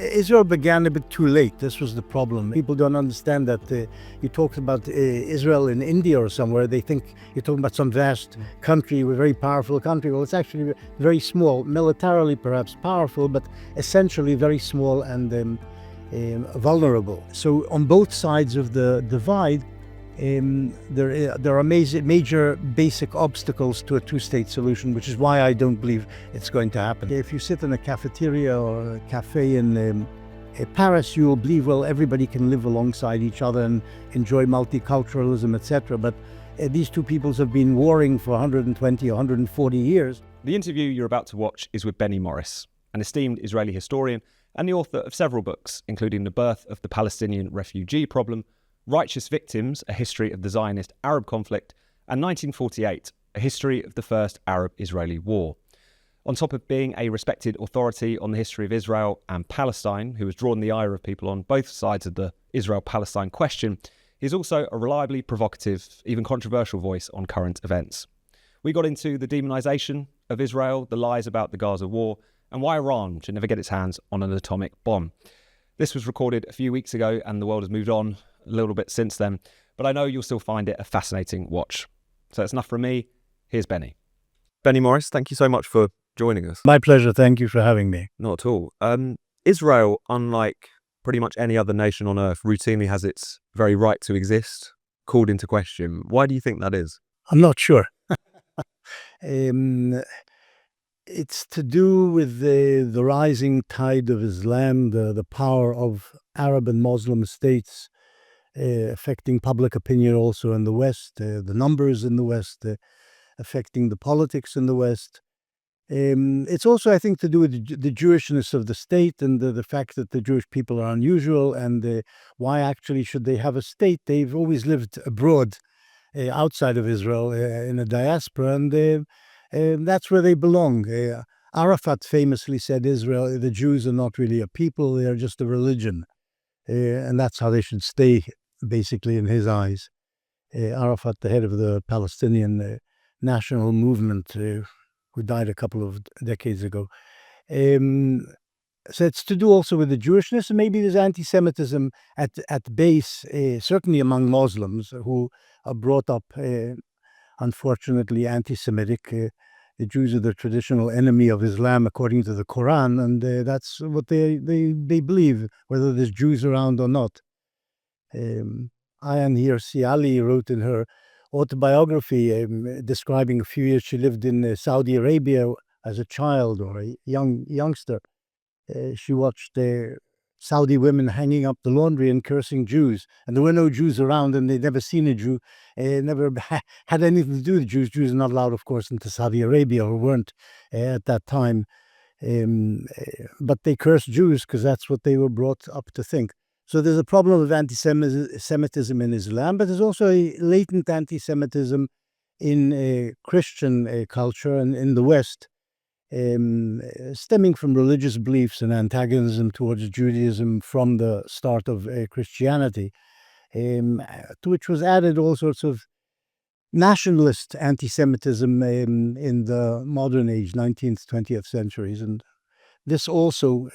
Israel began a bit too late. This was the problem. People don't understand that you talk about Israel in India or somewhere, they think you're talking about some vast country, a very powerful country. Well, it's actually very small, militarily perhaps powerful, but essentially very small and vulnerable. So on both sides of the divide, there are major basic obstacles to a two-state solution, which is why I don't believe it's going to happen. If you sit in a cafeteria or a cafe in Paris, you will believe, well, everybody can live alongside each other and enjoy multiculturalism, etc. But these two peoples have been warring for 120 or 140 years. The interview you're about to watch is with Benny Morris, an esteemed Israeli historian and the author of several books, including The Birth of the Palestinian Refugee Problem, Righteous Victims, A History of the Zionist Arab Conflict, and 1948, A History of the First Arab-Israeli War. On top of being a respected authority on the history of Israel and Palestine, who has drawn the ire of people on both sides of the Israel-Palestine question, he's also a reliably provocative, even controversial voice on current events. We got into the demonisation of Israel, the lies about the Gaza war, and why Iran should never get its hands on an atomic bomb. This was recorded a few weeks ago, and the world has moved on a little bit since then, but I know you'll still find it a fascinating watch. So that's enough from me. Here's Benny. Benny Morris, thank you so much for joining us. My pleasure. Thank you for having me. Not at all. Israel, unlike pretty much any other nation on earth, routinely has its very right to exist called into question. Why do you think that is? I'm not sure. It's to do with the rising tide of Islam, the power of Arab and Muslim states affecting public opinion also in the West, the numbers in the West, affecting the politics in the West. It's also, I think, to do with the Jewishness of the state and the fact that the Jewish people are unusual, and why actually should they have a state? They've always lived abroad, outside of Israel, in a diaspora, and that's where they belong. Arafat famously said Israel, the Jews are not really a people, they are just a religion. And that's how they should stay, basically, in his eyes. Arafat, the head of the Palestinian national movement, who died a couple of decades ago. So it's to do also with the Jewishness, and maybe there's anti-Semitism at base, certainly among Muslims who are brought up, unfortunately, anti-Semitic. The Jews are the traditional enemy of Islam according to the Quran, and that's what they believe, whether there's Jews around or not. Ayan Hirsi Ali wrote in her autobiography, describing a few years she lived in Saudi Arabia as a child or a youngster. She watched Saudi women hanging up the laundry and cursing Jews, and there were no Jews around, and they'd never seen a Jew, never had anything to do with Jews. Jews are not allowed, of course, into Saudi Arabia, or weren't at that time, but they cursed Jews because that's what they were brought up to think. So there's a problem of anti-Semitism in Islam, but there's also a latent anti-Semitism in Christian culture and in the West, stemming from religious beliefs and antagonism towards Judaism from the start of Christianity, to which was added all sorts of nationalist anti-Semitism in the modern age, 19th, 20th centuries. And this also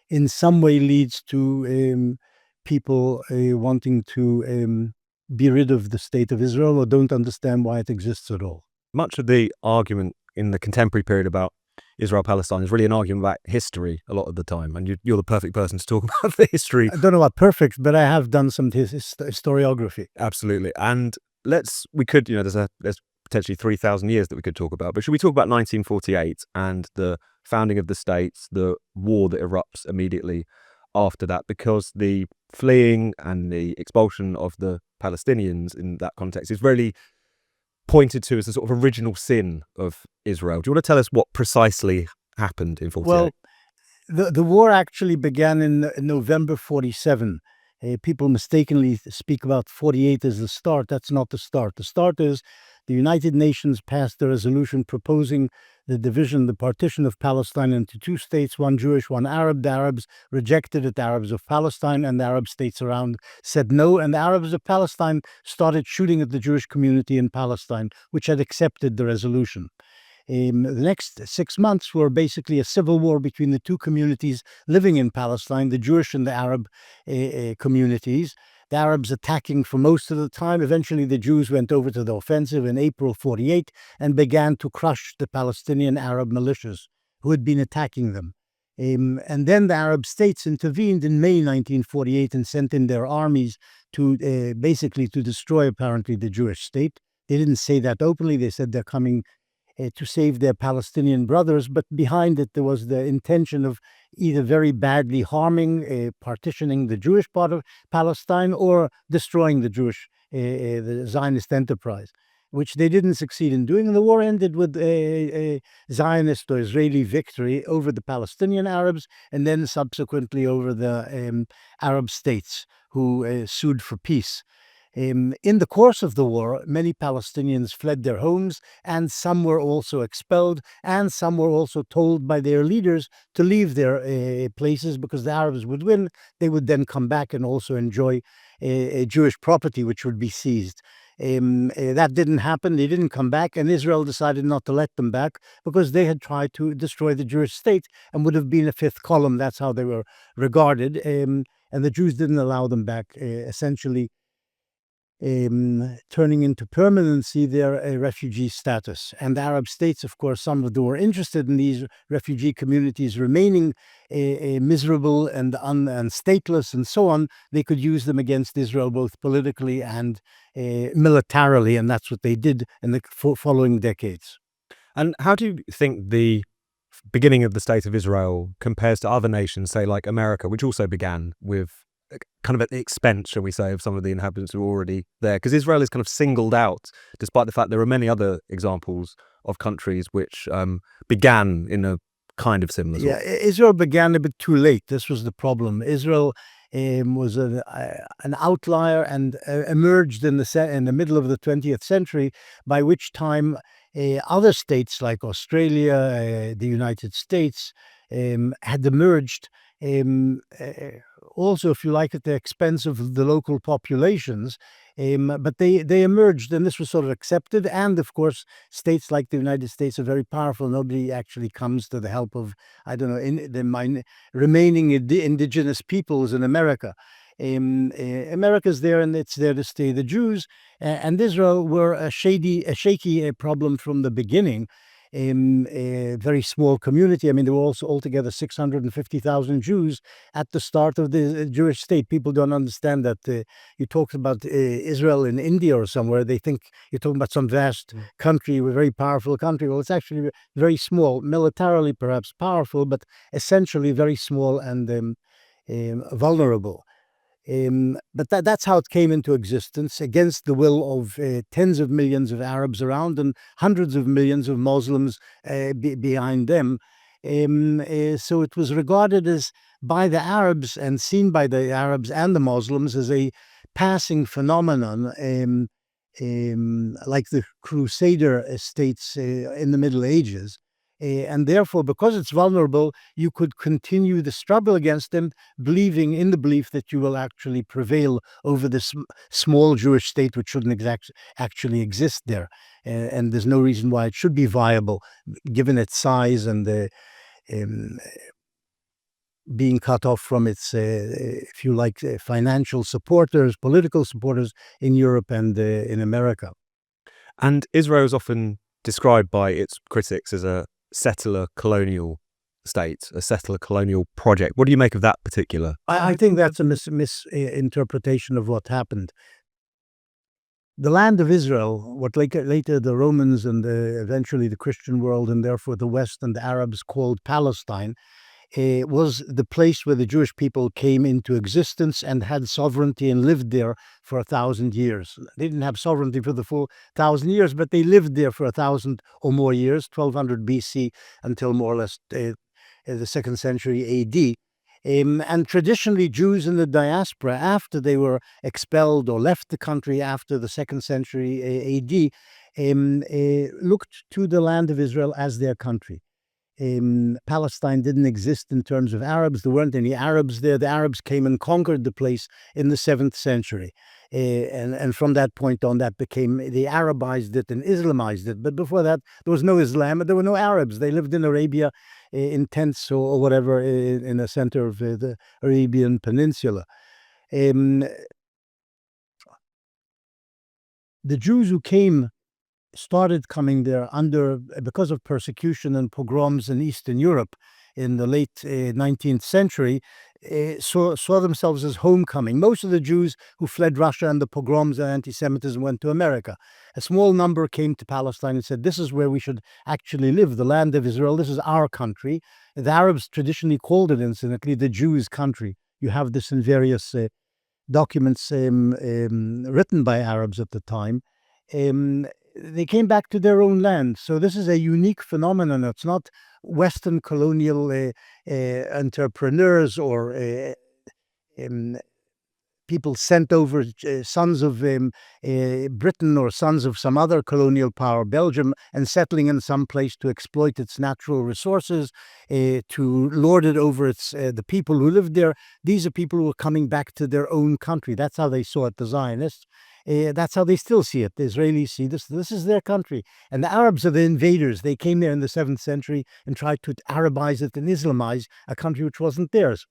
in some way leads to people wanting to be rid of the state of Israel, or don't understand why it exists at all. Much of the argument in the contemporary period about Israel-Palestine is really an argument about history a lot of the time, and you're the perfect person to talk about the history. I don't know about perfect, but I have done some historiography. Absolutely. And there's potentially 3,000 years that we could talk about, but should we talk about 1948 and the founding of the states, the war that erupts immediately after that, because the fleeing and the expulsion of the Palestinians in that context is really pointed to as the sort of original sin of Israel. Do you want to tell us what precisely happened in 48? Well, the war actually began in November 47. People mistakenly speak about 48 as the start. That's not the start. The start is the United Nations passed a resolution proposing the partition of Palestine into two states, one Jewish, one Arab. The Arabs rejected it. The Arabs of Palestine and the Arab states around said no, and the Arabs of Palestine started shooting at the Jewish community in Palestine, which had accepted the resolution. The next 6 months were basically a civil war between the two communities living in Palestine, the Jewish and the Arab communities. The Arabs attacking for most of the time. Eventually, the Jews went over to the offensive in April 48 and began to crush the Palestinian Arab militias who had been attacking them. And then the Arab states intervened in May 1948 and sent in their armies to basically to destroy, apparently, the Jewish state. They didn't say that openly. They said they're coming to save their Palestinian brothers, but behind it there was the intention of either very badly harming, partitioning the Jewish part of Palestine, or destroying the the Zionist enterprise, which they didn't succeed in doing. And the war ended with a Zionist or Israeli victory over the Palestinian Arabs, and then subsequently over the Arab states who sued for peace. In the course of the war, many Palestinians fled their homes, and some were also expelled, and some were also told by their leaders to leave their places because the Arabs would win. They would then come back and also enjoy Jewish property, which would be seized. That didn't happen. They didn't come back, and Israel decided not to let them back because they had tried to destroy the Jewish state and would have been a fifth column. That's how they were regarded. And the Jews didn't allow them back, essentially turning into permanency their refugee status. And the Arab states, of course, some of them were interested in these refugee communities remaining miserable and stateless and so on. They could use them against Israel both politically and militarily, and that's what they did in the following decades. And how do you think the beginning of the State of Israel compares to other nations, say like America, which also began with kind of at the expense, shall we say, of some of the inhabitants who were already there? Because Israel is kind of singled out, despite the fact there are many other examples of countries which began in a kind of similar sort. Yeah, Israel began a bit too late. This was the problem. Israel was an outlier and emerged in the middle of the 20th century, by which time other states like Australia, the United States, had emerged. Also, if you like, at the expense of the local populations, but they emerged, and this was sort of accepted. And of course, states like the United States are very powerful. Nobody actually comes to the help of, I don't know, the remaining indigenous peoples in America. America's there, and it's there to stay. The Jews and Israel were a shaky problem from the beginning. A very small community. I mean, there were also altogether 650,000 Jews at the start of the Jewish state. People don't understand that you talk about Israel in India or somewhere. They think you're talking about some vast country, a very powerful country. Well, it's actually very small, militarily perhaps powerful, but essentially very small and vulnerable. But that's how it came into existence, against the will of tens of millions of Arabs around and hundreds of millions of Muslims behind them. So it was regarded as, by the Arabs and seen by the Arabs and the Muslims, as a passing phenomenon, like the Crusader states in the Middle Ages. And therefore, because it's vulnerable, you could continue the struggle against them, believing in the belief that you will actually prevail over this small Jewish state, which shouldn't actually exist there. And there's no reason why it should be viable, given its size and being cut off from its, if you like, financial supporters, political supporters in Europe and in America. And Israel is often described by its critics as a settler-colonial state, a settler-colonial project. What do you make of that particular? I think that's a misinterpretation of what happened. The land of Israel, what later the Romans and eventually the Christian world, and therefore the West and the Arabs called Palestine, was the place where the Jewish people came into existence and had sovereignty and lived there for 1,000 years. They didn't have sovereignty for the full 1,000 years, but they lived there for 1,000 or more years, 1200 BC until more or less the 2nd century AD. And traditionally, Jews in the diaspora, after they were expelled or left the country after the 2nd century AD, looked to the land of Israel as their country. Palestine didn't exist in terms of Arabs. There weren't any Arabs there. The Arabs came and conquered the place in the 7th century. And from that point on, they Arabized it and Islamized it. But before that, there was no Islam, there were no Arabs. They lived in Arabia in tents or whatever in the center of the Arabian Peninsula. The Jews who started coming there because of persecution and pogroms in Eastern Europe in the late 19th century, saw themselves as homecoming. Most of the Jews who fled Russia and the pogroms and anti-Semitism went to America. A small number came to Palestine and said, this is where we should actually live, the land of Israel. This is our country. The Arabs traditionally called it, incidentally, the Jews' country. You have this in various documents written by Arabs at the time. They came back to their own land. So this is a unique phenomenon. It's not Western colonial entrepreneurs or people sent over, sons of Britain or sons of some other colonial power, Belgium, and settling in some place to exploit its natural resources, to lord it over the people who lived there. These are people who are coming back to their own country. That's how they saw it, the Zionists. That's how they still see it. The Israelis see this. This is their country. And the Arabs are the invaders. They came there in the 7th century and tried to Arabize it and Islamize a country which wasn't theirs.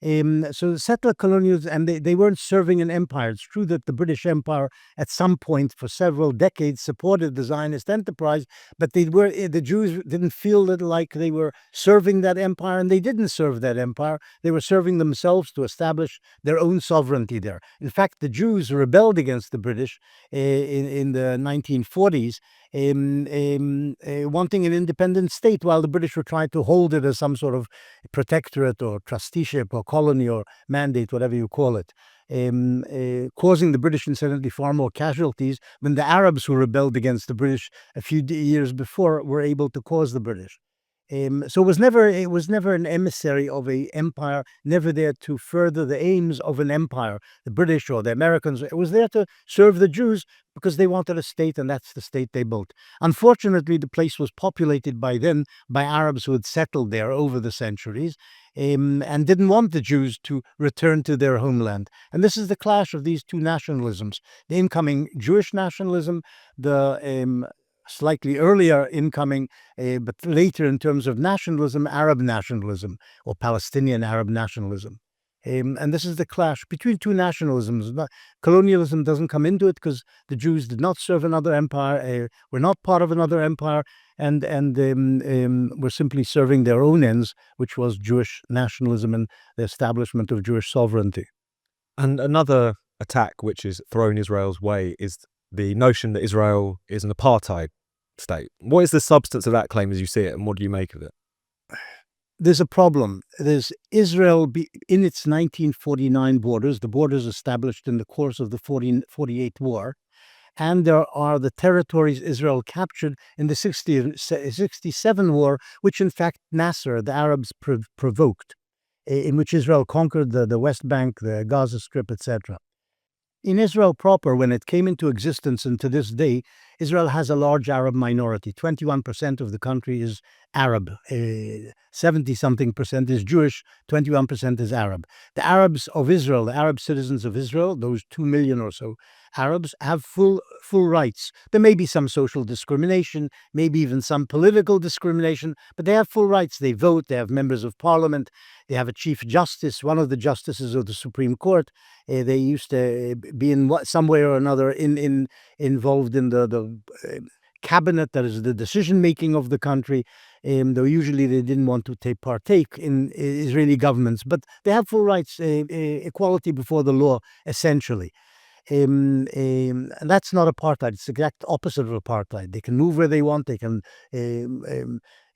So the settler-colonials, and they weren't serving an empire. It's true that the British Empire at some point for several decades supported the Zionist enterprise, but the Jews didn't feel like they were serving that empire, and they didn't serve that empire. They were serving themselves to establish their own sovereignty there. In fact, the Jews rebelled against the British in the 1940s, wanting an independent state, while the British were trying to hold it as some sort of protectorate or trusteeship or colony or mandate, whatever you call it, causing the British, incidentally, far more casualties than the Arabs who rebelled against the British a few years before were able to cause the British. So it was never an emissary of an empire, never there to further the aims of an empire, the British or the Americans. It was there to serve the Jews because they wanted a state, and that's the state they built. Unfortunately, the place was populated by Arabs who had settled there over the centuries, and didn't want the Jews to return to their homeland. And this is the clash of these two nationalisms: the incoming Jewish nationalism, the slightly earlier incoming, but later in terms of nationalism, Arab nationalism or Palestinian Arab nationalism. And this is the clash between two nationalisms. Colonialism doesn't come into it because the Jews did not serve another empire, were not part of another empire, and were simply serving their own ends, which was Jewish nationalism and the establishment of Jewish sovereignty. And another attack which is thrown Israel's way is the notion that Israel is an apartheid state. What is the substance of that claim as you see it, and what do you make of it? There's a problem. There's Israel in its 1949 borders, the borders established in the course of the 1948 war, and there are the territories Israel captured in the 1967 war, which in fact Nasser, the Arabs, provoked, in which Israel conquered the West Bank, the Gaza Strip, etc. In Israel proper, when it came into existence, and to this day, Israel has a large Arab minority. 21% of the country is Arab. 70-something% is Jewish. 21% is Arab. The Arabs of Israel, the Arab citizens of Israel, those 2 million or so Arabs, have full rights. There may be some social discrimination, maybe even some political discrimination, but they have full rights. They vote. They have members of parliament. They have a chief justice, one of the justices of the Supreme Court. They used to be in some way or another involved in the cabinet, that is the decision making of the country, though usually they didn't want to partake in Israeli governments. But they have full rights, equality before the law, essentially. And that's not apartheid. It's the exact opposite of apartheid. They can move where they want. They can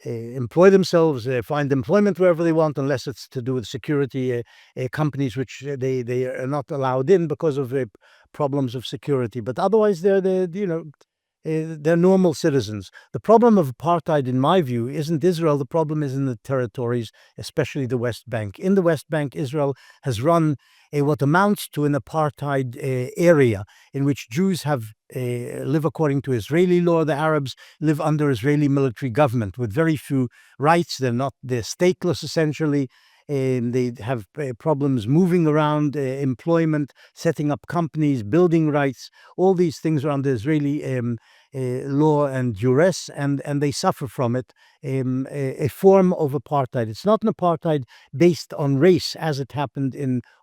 employ themselves, find employment wherever they want, unless it's to do with security companies, which they are not allowed in because of problems of security. But otherwise, they're They're normal citizens. The problem of apartheid, in my view, isn't Israel. The problem is in the territories, especially the West Bank. In the West Bank, Israel has run what amounts to an apartheid area in which Jews live according to Israeli law. The Arabs live under Israeli military government with very few rights. They're stateless essentially. They have problems moving around, employment, setting up companies, building rights. All these things are under Israeli law and duress, and they suffer from it. A form of apartheid. It's not an apartheid based on race, as it happened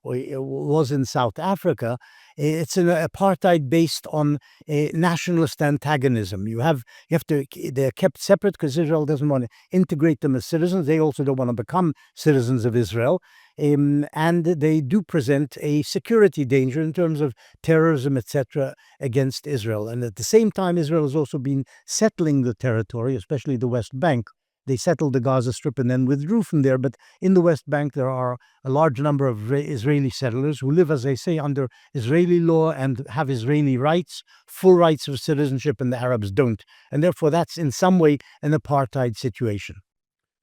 or it was in South Africa. It's an apartheid based on nationalist antagonism. They're kept separate because Israel doesn't want to integrate them as citizens. They also don't want to become citizens of Israel. And they do present a security danger in terms of terrorism, etc., against Israel. And at the same time, Israel has also been settling the territory, especially the West Bank. They settled the Gaza Strip and then withdrew from there. But in the West Bank, there are a large number of Israeli settlers who live, as I say, under Israeli law and have Israeli rights, full rights of citizenship, and the Arabs don't. And therefore, that's in some way an apartheid situation.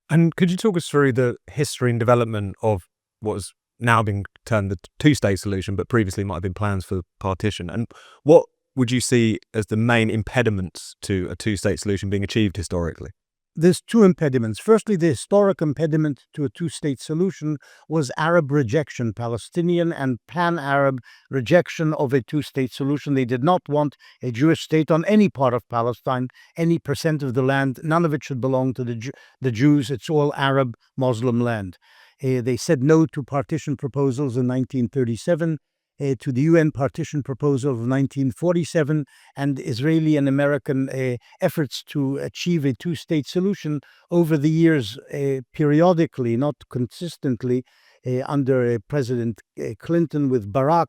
And could you talk us through the history and development of what has now been termed the two-state solution, but previously might have been plans for partition? And what would you see as the main impediments to a two-state solution being achieved historically? There's two impediments. Firstly, the historic impediment to a two-state solution was Arab rejection, Palestinian and pan-Arab rejection of a two-state solution. They did not want a Jewish state on any part of Palestine, any percent of the land. None of it should belong to the Jews. It's all Arab Muslim land. They said no to partition proposals in 1937. To the UN partition proposal of 1947 and Israeli and American efforts to achieve a two-state solution over the years, periodically, not consistently, under President Clinton with Barack,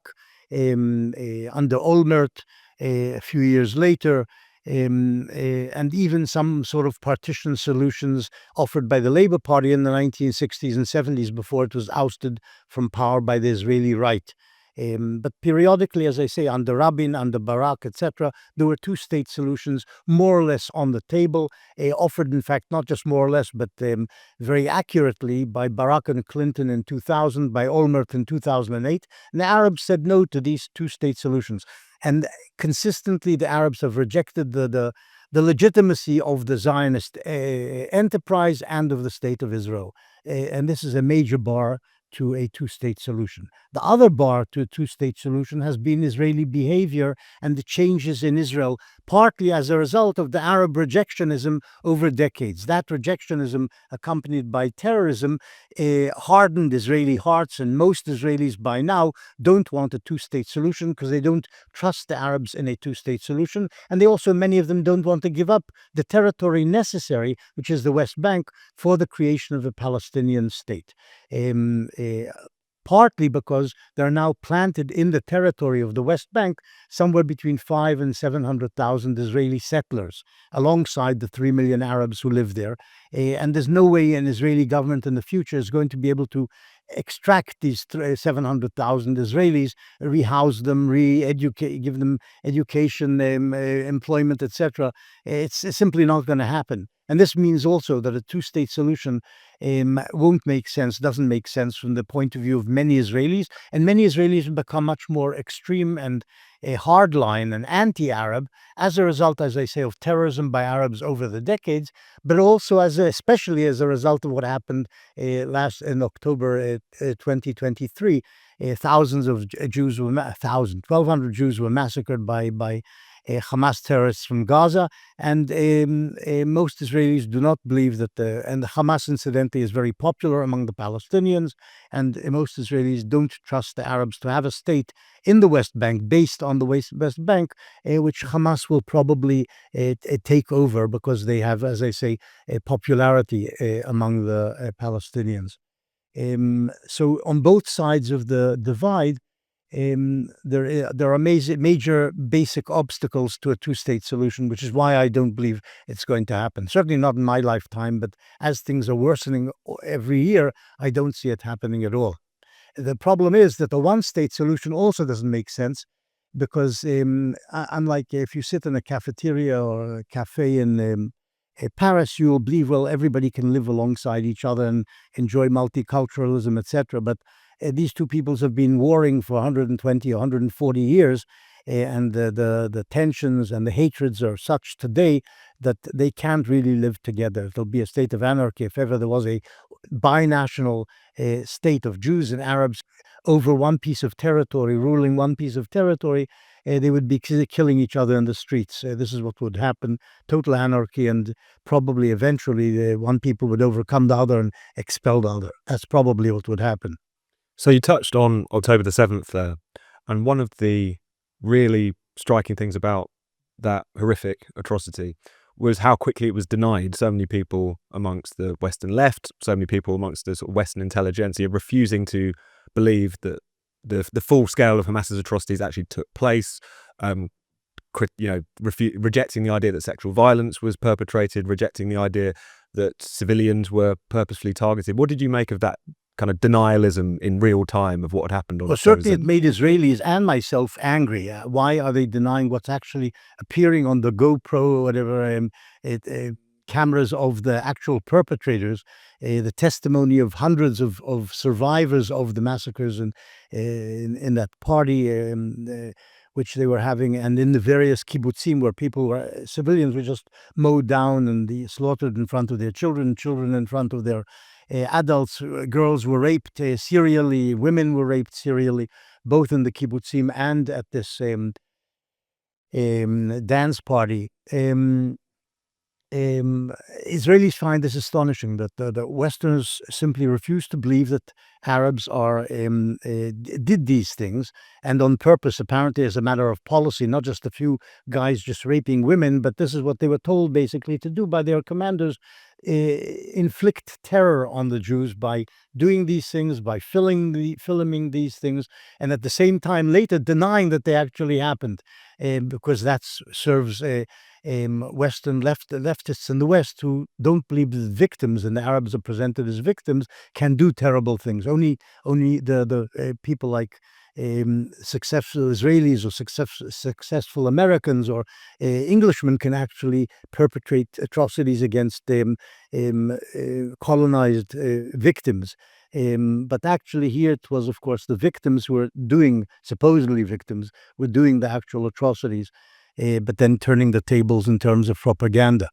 under Olmert a few years later, and even some sort of partition solutions offered by the Labour Party in the 1960s and 70s before it was ousted from power by the Israeli right. But periodically, as I say, under Rabin, under Barack, etc., there were two-state solutions more or less on the table, offered, in fact, not just more or less, but very accurately by Barack and Clinton in 2000, by Olmert in 2008. And the Arabs said no to these two-state solutions. And consistently, the Arabs have rejected the legitimacy of the Zionist enterprise and of the State of Israel. And this is a major bar to a two-state solution. The other bar to a two-state solution has been Israeli behavior and the changes in Israel, partly as a result of the Arab rejectionism over decades. That rejectionism, accompanied by terrorism, hardened Israeli hearts, and most Israelis by now don't want a two-state solution because they don't trust the Arabs in a two-state solution, and they also, many of them, don't want to give up the territory necessary, which is the West Bank, for the creation of a Palestinian state. Partly because they're now planted in the territory of the West Bank somewhere between 500,000 and 700,000 Israeli settlers, alongside the 3 million Arabs who live there. And there's no way an Israeli government in the future is going to be able to extract these 700,000 Israelis, rehouse them, re-educate, give them education, employment, etc. It's simply not going to happen. And this means also that a two-state solution won't make sense, doesn't make sense from the point of view of many Israelis. And many Israelis have become much more extreme and hardline and anti-Arab as a result, as I say, of terrorism by Arabs over the decades, but also especially as a result of what happened last in October 2023. Thousands of Jews were 1,200 Jews were massacred by Hamas terrorists from Gaza, and most Israelis do not believe that and Hamas, incidentally, is very popular among the Palestinians, and most Israelis don't trust the Arabs to have a state in the West Bank based on the West Bank, which Hamas will probably take over because they have, as I say, a popularity among the Palestinians. So on both sides of the divide, there are major basic obstacles to a two-state solution, which is why I don't believe it's going to happen. Certainly not in my lifetime, but as things are worsening every year, I don't see it happening at all. The problem is that the one-state solution also doesn't make sense because unlike if you sit in a cafeteria or a cafe in Paris, you'll believe, well, everybody can live alongside each other and enjoy multiculturalism, etc. But these two peoples have been warring for 120 or 140 years, and the tensions and the hatreds are such today that they can't really live together. There'll be a state of anarchy if ever there was a binational state of Jews and Arabs over one piece of territory, ruling one piece of territory. They would be killing each other in the streets. This is what would happen: total anarchy, and probably eventually one people would overcome the other and expel the other. That's probably what would happen. So you touched on October the 7th there, and one of the really striking things about that horrific atrocity was how quickly it was denied. So many people amongst the Western left, so many people amongst the sort of Western intelligentsia refusing to believe that the full scale of Hamas's atrocities actually took place, rejecting the idea that sexual violence was perpetrated, rejecting the idea that civilians were purposefully targeted. What did you make of that kind of denialism in real time of what had happened on Well, certainly it made Israelis and myself angry. Why are they denying what's actually appearing on the GoPro or whatever cameras of the actual perpetrators, the testimony of hundreds of survivors of the massacres in that party which they were having, and in the various kibbutzim where civilians were just mowed down and slaughtered in front of their children in front of their adults. Girls were raped serially, women were raped serially, both in the kibbutzim and at this dance party. Israelis find this astonishing, that the Westerners simply refuse to believe that Arabs did these things, and on purpose, apparently as a matter of policy, not just a few guys just raping women, but this is what they were told basically to do by their commanders: inflict terror on the Jews by doing these things, by filming these things, and at the same time later denying that they actually happened, because that serves Western leftists in the West who don't believe that victims, and the Arabs are presented as victims, can do terrible things. Only the people like successful Israelis or successful Americans or Englishmen can actually perpetrate atrocities against colonized victims. But actually here it was, of course, the victims who were supposedly victims, were doing the actual atrocities, but then turning the tables in terms of propaganda.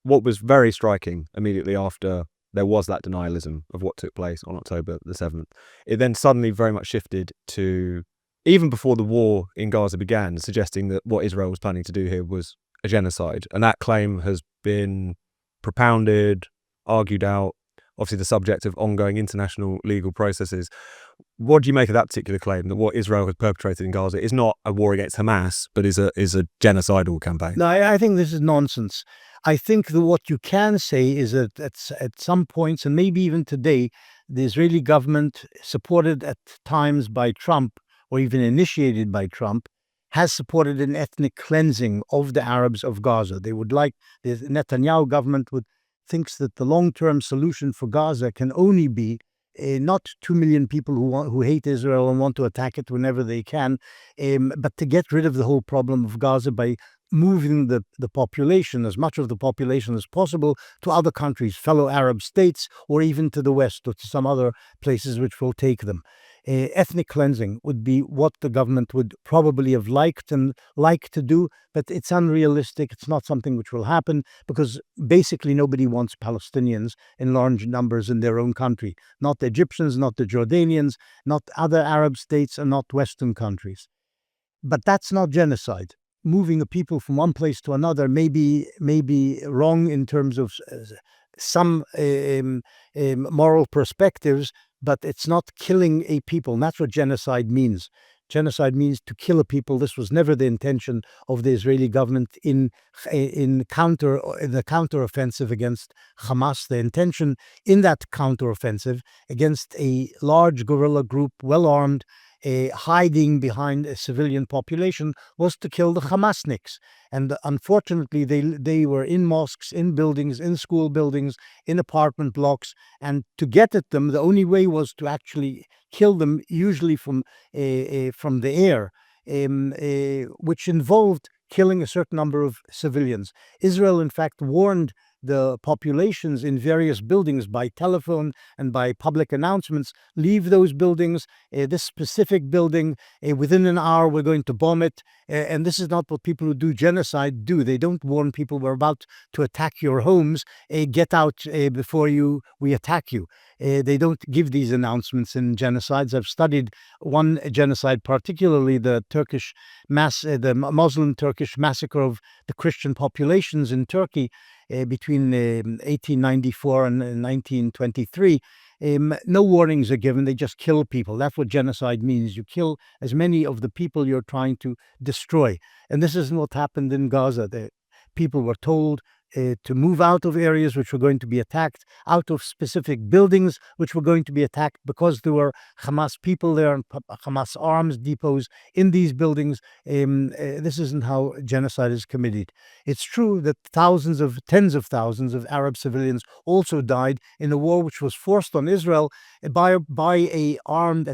What was very striking immediately after there was that denialism of what took place on October the 7th, it then suddenly very much shifted to, even before the war in Gaza began, suggesting that what Israel was planning to do here was a genocide. And that claim has been propounded, argued out, obviously the subject of ongoing international legal processes. What do you make of that particular claim, that what Israel has perpetrated in Gaza is not a war against Hamas, but is a genocidal campaign? No, I think this is nonsense. I think that what you can say is that at some points, and maybe even today, the Israeli government, supported at times by Trump, or even initiated by Trump, has supported an ethnic cleansing of the Arabs of Gaza. The Netanyahu government thinks that the long-term solution for Gaza can only be not 2 million people who hate Israel and want to attack it whenever they can, but to get rid of the whole problem of Gaza by moving the population, as much of the population as possible, to other countries, fellow Arab states, or even to the West or to some other places which will take them. Ethnic cleansing would be what the government would probably have liked to do, but it's unrealistic. It's not something which will happen, because basically nobody wants Palestinians in large numbers in their own country. Not the Egyptians, not the Jordanians, not other Arab states, and not Western countries. But that's not genocide. Moving the people from one place to another may be wrong in terms of some moral perspectives, but it's not killing a people. And that's what genocide means. Genocide means to kill a people. This was never the intention of the Israeli government in the counteroffensive against Hamas. The intention in that counteroffensive against a large guerrilla group, well armed, hiding behind a civilian population, was to kill the Hamasniks. And unfortunately, they were in mosques, in buildings, in school buildings, in apartment blocks. And to get at them, the only way was to actually kill them, usually from the air. which involved killing a certain number of civilians. Israel, in fact, warned the populations in various buildings by telephone and by public announcements, leave those buildings, this specific building, within an hour we're going to bomb it. And this is not what people who do genocide do. They don't warn people we're about to attack your homes, get out before we attack you. They don't give these announcements in genocides. I've studied one genocide, particularly the Muslim Turkish massacre of the Christian populations in Turkey between 1894 and 1923. No warnings are given. They just kill people. That's what genocide means. You kill as many of the people you're trying to destroy. And this isn't what happened in Gaza. The people were told to move out of areas which were going to be attacked, out of specific buildings which were going to be attacked, because there were Hamas people there and Hamas arms depots in these buildings. This isn't how genocide is committed. It's true that tens of thousands of Arab civilians also died in a war which was forced on Israel by a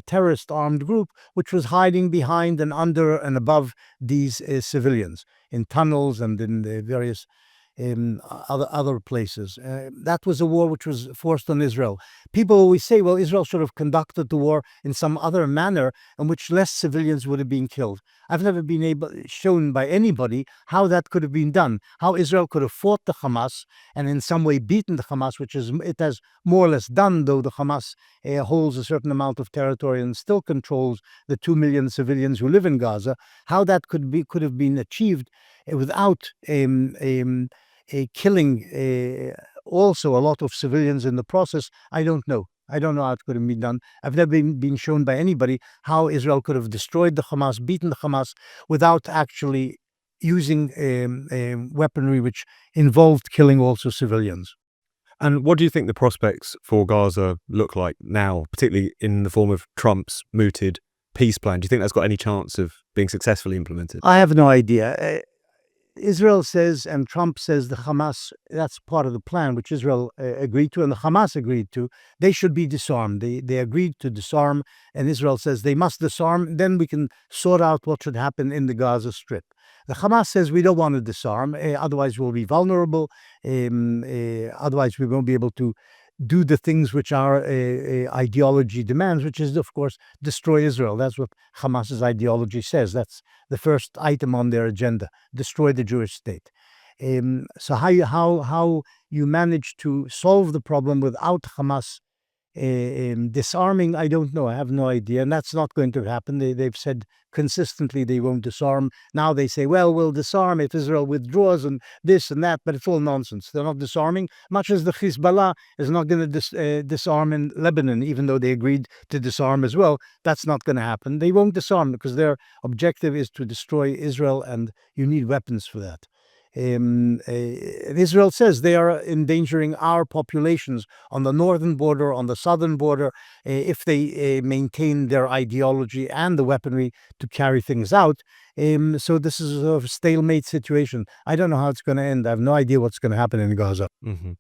terrorist armed group which was hiding behind and under and above these civilians in tunnels and in the various other places. That was a war which was forced on Israel. People always say, well, Israel should have conducted the war in some other manner in which less civilians would have been killed. I've never been shown by anybody how that could have been done, how Israel could have fought the Hamas and in some way beaten the Hamas, which it has more or less done, though the Hamas holds a certain amount of territory and still controls the 2 million civilians who live in Gaza. How that could have been achieved without killing also a lot of civilians in the process, I don't know. I don't know how it could have been done. I've never been shown by anybody how Israel could have destroyed the Hamas, beaten the Hamas, without actually using weaponry which involved killing also civilians. And what do you think the prospects for Gaza look like now, particularly in the form of Trump's mooted peace plan? Do you think that's got any chance of being successfully implemented? I have no idea. Israel says, and Trump says, the Hamas, that's part of the plan, which Israel agreed to, and the Hamas agreed to. They should be disarmed. They agreed to disarm, and Israel says they must disarm, then we can sort out what should happen in the Gaza Strip. The Hamas says we don't want to disarm, otherwise we'll be vulnerable, otherwise we won't be able to do the things which our ideology demands, which is, of course, destroy Israel. That's what Hamas's ideology says. That's the first item on their agenda: destroy the Jewish state. So how you manage to solve the problem without Hamas disarming, I don't know. I have no idea, and that's not going to happen. They've said consistently they won't disarm. Now they say, well, we'll disarm if Israel withdraws and this and that, but it's all nonsense. They're not disarming, much as the Hezbollah is not going to disarm in Lebanon, even though they agreed to disarm as well. That's not going to happen. They won't disarm because their objective is to destroy Israel, and you need weapons for that. Israel says they are endangering our populations on the northern border, on the southern border, if they maintain their ideology and the weaponry to carry things out. So this is a stalemate situation. I don't know how it's going to end. I have no idea what's going to happen in Gaza. Mm-hmm.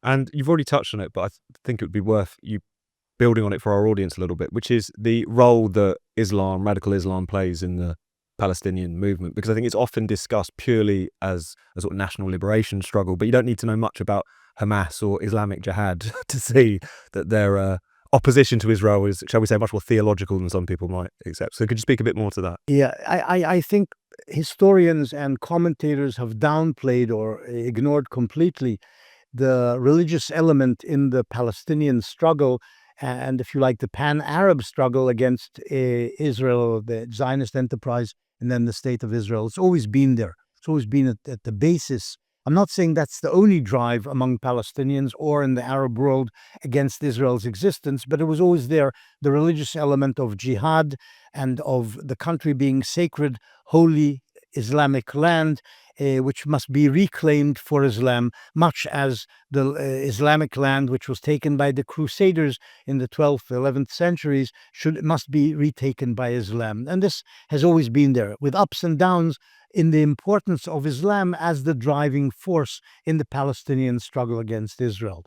And you've already touched on it, but I think it would be worth you building on it for our audience a little bit, which is the role that radical Islam plays in the Palestinian movement, because I think it's often discussed purely as a sort of national liberation struggle, but you don't need to know much about Hamas or Islamic jihad to see that their opposition to Israel is, shall we say, much more theological than some people might accept. So could you speak a bit more to that? Yeah, I think historians and commentators have downplayed or ignored completely the religious element in the Palestinian struggle, and if you like, the pan-Arab struggle against Israel, the Zionist enterprise, and then the state of Israel. It's always been there. It's always been at the basis. I'm not saying that's the only drive among Palestinians or in the Arab world against Israel's existence, but it was always there, the religious element of jihad and of the country being sacred, holy Islamic land, which must be reclaimed for Islam, much as the Islamic land which was taken by the Crusaders in the 12th, 11th centuries must be retaken by Islam. And this has always been there, with ups and downs in the importance of Islam as the driving force in the Palestinian struggle against Israel.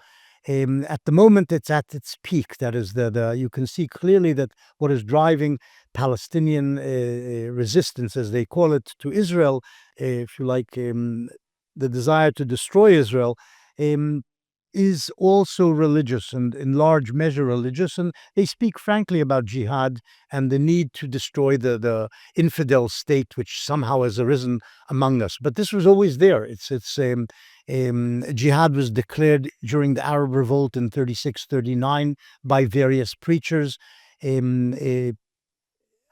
At the moment, it's at its peak. That is, you can see clearly that what is driving Palestinian resistance, as they call it, to Israel, if you like, the desire to destroy Israel, is also religious, and in large measure religious. And they speak frankly about jihad and the need to destroy the infidel state which somehow has arisen among us. But this was always there. Jihad was declared during the Arab Revolt in 36-39 by various preachers.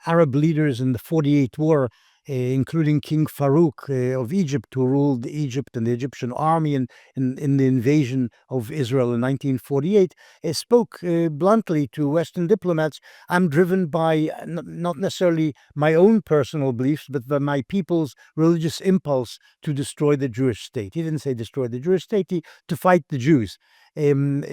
Arab leaders in the 48 War, including King Farouk of Egypt, who ruled Egypt and the Egyptian army in the invasion of Israel in 1948, spoke bluntly to Western diplomats, "I'm driven by not necessarily my own personal beliefs, but by my people's religious impulse to destroy the Jewish state." He didn't say destroy the Jewish state, to fight the Jews. And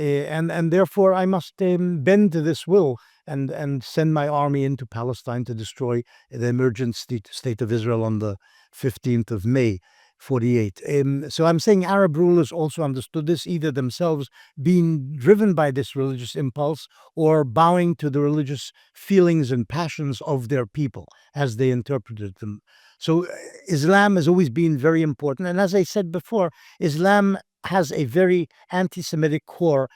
therefore I must bend to this will and send my army into Palestine to destroy the emergent state of Israel on the 15th of May, 48. So I'm saying Arab rulers also understood this, either themselves being driven by this religious impulse or bowing to the religious feelings and passions of their people as they interpreted them. So Islam has always been very important. And as I said before, Islam has a very anti-Semitic core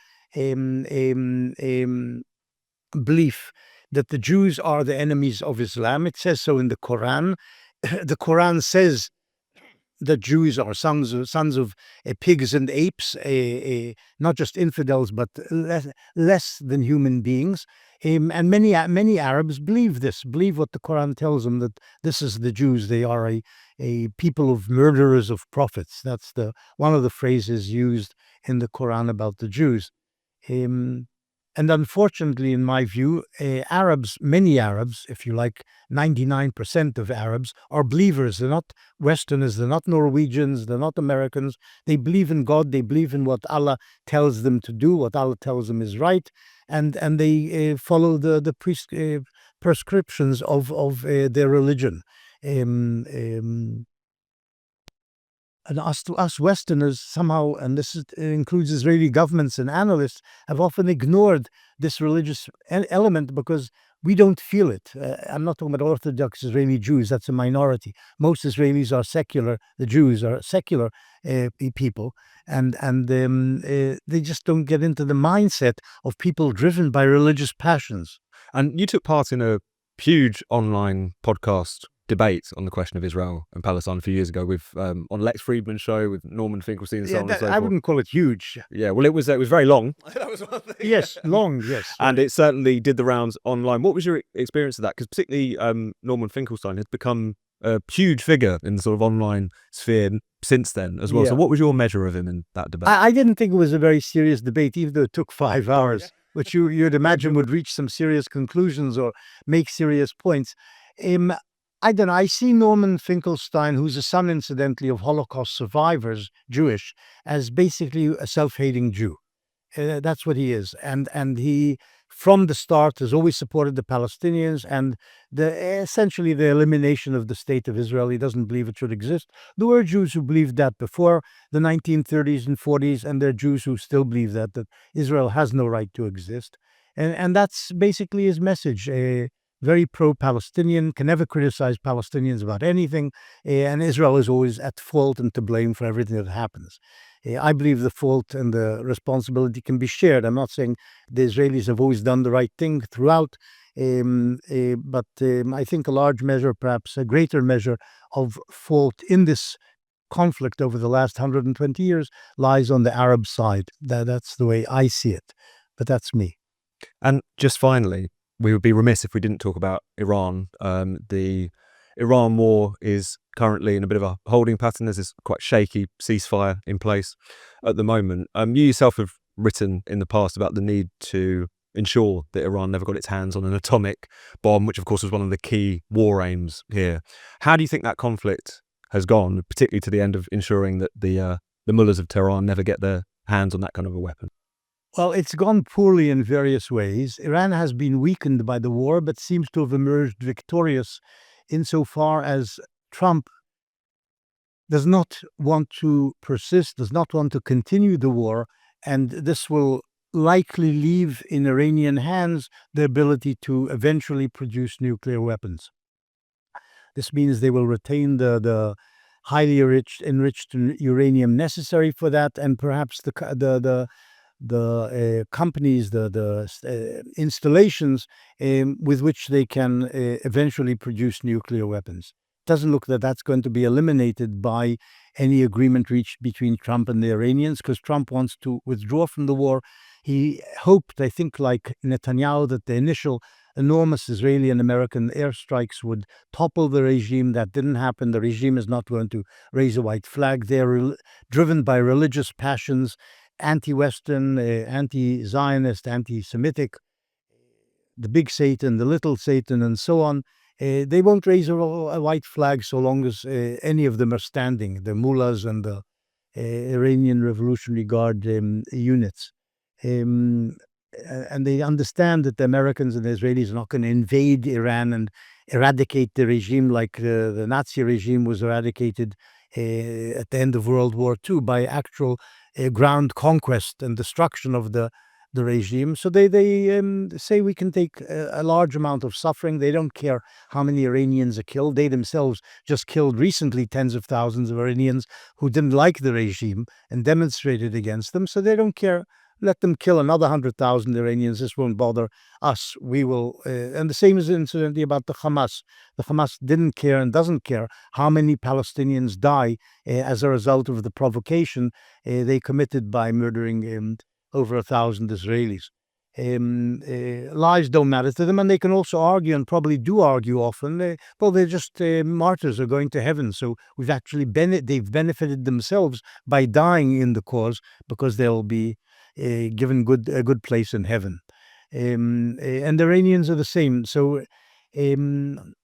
belief that the Jews are the enemies of Islam. It says so in the Quran. The Quran says that Jews are sons of pigs and apes, not just infidels, but less than human beings. And many Arabs believe this, believe what the Quran tells them, that this is the Jews. They are a people of murderers of prophets. That's one of the phrases used in the Quran about the Jews. And unfortunately, in my view, many Arabs, if you like, 99% of Arabs, are believers. They're not Westerners, they're not Norwegians, they're not Americans. They believe in God, they believe in what Allah tells them to do, what Allah tells them is right, and they follow the prescriptions of their religion. And us Westerners somehow, and this includes Israeli governments and analysts, have often ignored this religious element because we don't feel it. I'm not talking about Orthodox Israeli Jews, that's a minority. Most Israelis are secular, the Jews are secular people, and they just don't get into the mindset of people driven by religious passions. And you took part in a huge online podcast debate on the question of Israel and Palestine a few years ago with on Lex Friedman's show with Norman Finkelstein and so on and so forth. I wouldn't call it huge. Yeah, well, it was very long. That was one thing. Yes, long, yes. And it certainly did the rounds online. What was your experience of that? Because particularly Norman Finkelstein has become a huge figure in the sort of online sphere since then as well. Yeah. So what was your measure of him in that debate? I didn't think it was a very serious debate, even though it took 5 hours, which you'd imagine would reach some serious conclusions or make serious points. I don't know. I see Norman Finkelstein, who's a son, incidentally, of Holocaust survivors, Jewish, as basically a self-hating Jew. That's what he is. And he, from the start, has always supported the Palestinians and essentially the elimination of the state of Israel. He doesn't believe it should exist. There were Jews who believed that before the 1930s and 40s, and there are Jews who still believe that Israel has no right to exist. And that's basically his message. Very pro-Palestinian, can never criticize Palestinians about anything, and Israel is always at fault and to blame for everything that happens. I believe the fault and the responsibility can be shared. I'm not saying the Israelis have always done the right thing throughout, but I think a large measure, perhaps a greater measure of fault in this conflict over the last 120 years lies on the Arab side. That's the way I see it, but that's me. And just finally, we would be remiss if we didn't talk about Iran. The Iran war is currently in a bit of a holding pattern. There's this quite shaky ceasefire in place at the moment. You yourself have written in the past about the need to ensure that Iran never got its hands on an atomic bomb, which of course was one of the key war aims here. How do you think that conflict has gone, particularly to the end of ensuring that the mullahs of Tehran never get their hands on that kind of a weapon? Well, it's gone poorly in various ways. Iran has been weakened by the war, but seems to have emerged victorious insofar as Trump does not want to persist, does not want to continue the war, and this will likely leave in Iranian hands the ability to eventually produce nuclear weapons. This means they will retain the highly enriched uranium necessary for that, and perhaps the companies, the installations with which they can eventually produce nuclear weapons. It doesn't look that that's going to be eliminated by any agreement reached between Trump and the Iranians, because Trump wants to withdraw from the war. He hoped, I think, like Netanyahu, that the initial enormous Israeli and American airstrikes would topple the regime. That didn't happen. The regime is not going to raise a white flag. They're driven by religious passions, anti-Western, anti-Zionist, anti-Semitic, the big Satan, the little Satan, and so on. They won't raise a white flag so long as any of them are standing, the mullahs and the Iranian Revolutionary Guard units. And they understand that the Americans and the Israelis are not going to invade Iran and eradicate the regime like the Nazi regime was eradicated at the end of World War II by actual ground conquest and destruction of the regime. So they say we can take a large amount of suffering. They don't care how many Iranians are killed. They themselves just killed recently tens of thousands of Iranians who didn't like the regime and demonstrated against them. So they don't care. Let them kill another 100,000 Iranians. This won't bother us. We will, and the same is incidentally about the Hamas. The Hamas didn't care and doesn't care how many Palestinians die as a result of the provocation they committed by murdering over 1,000 Israelis. Lives don't matter to them, and they can also argue, and probably do argue often. They're just martyrs are going to heaven. So we've actually they've benefited themselves by dying in the cause, because they'll be given a good place in heaven. And the Iranians are the same. So, and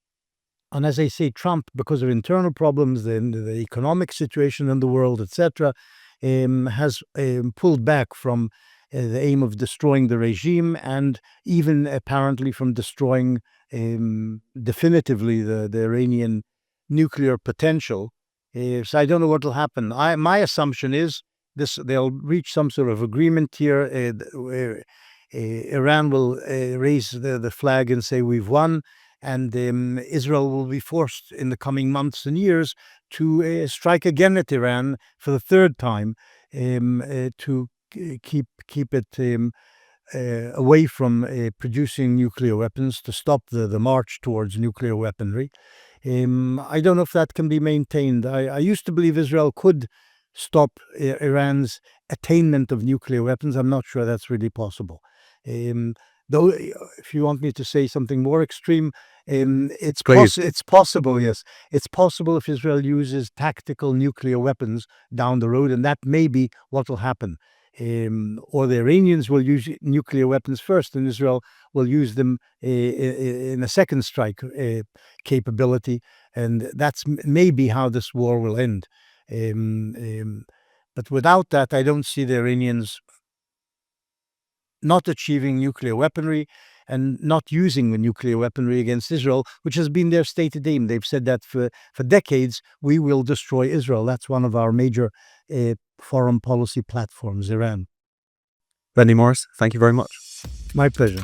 as I say, Trump, because of internal problems, the economic situation in the world, etc., has pulled back from the aim of destroying the regime, and even apparently from destroying definitively the Iranian nuclear potential. So I don't know what will happen. My assumption is they'll reach some sort of agreement here. Iran will raise the flag and say we've won, and Israel will be forced in the coming months and years to strike again at Iran for the third time, to keep it away from producing nuclear weapons, to stop the march towards nuclear weaponry. I don't know if that can be maintained. I used to believe Israel could stop Iran's attainment of nuclear weapons. I'm not sure that's really possible. Though, if you want me to say something more extreme, it's possible, yes. It's possible if Israel uses tactical nuclear weapons down the road, and that may be what will happen. Or the Iranians will use nuclear weapons first, and Israel will use them in a second strike capability, and that's maybe how this war will end. But without that, I don't see the Iranians not achieving nuclear weaponry and not using the nuclear weaponry against Israel, which has been their stated aim. They've said that for decades, we will destroy Israel. That's one of our major foreign policy platforms, Iran. Benny Morris, thank you very much. My pleasure.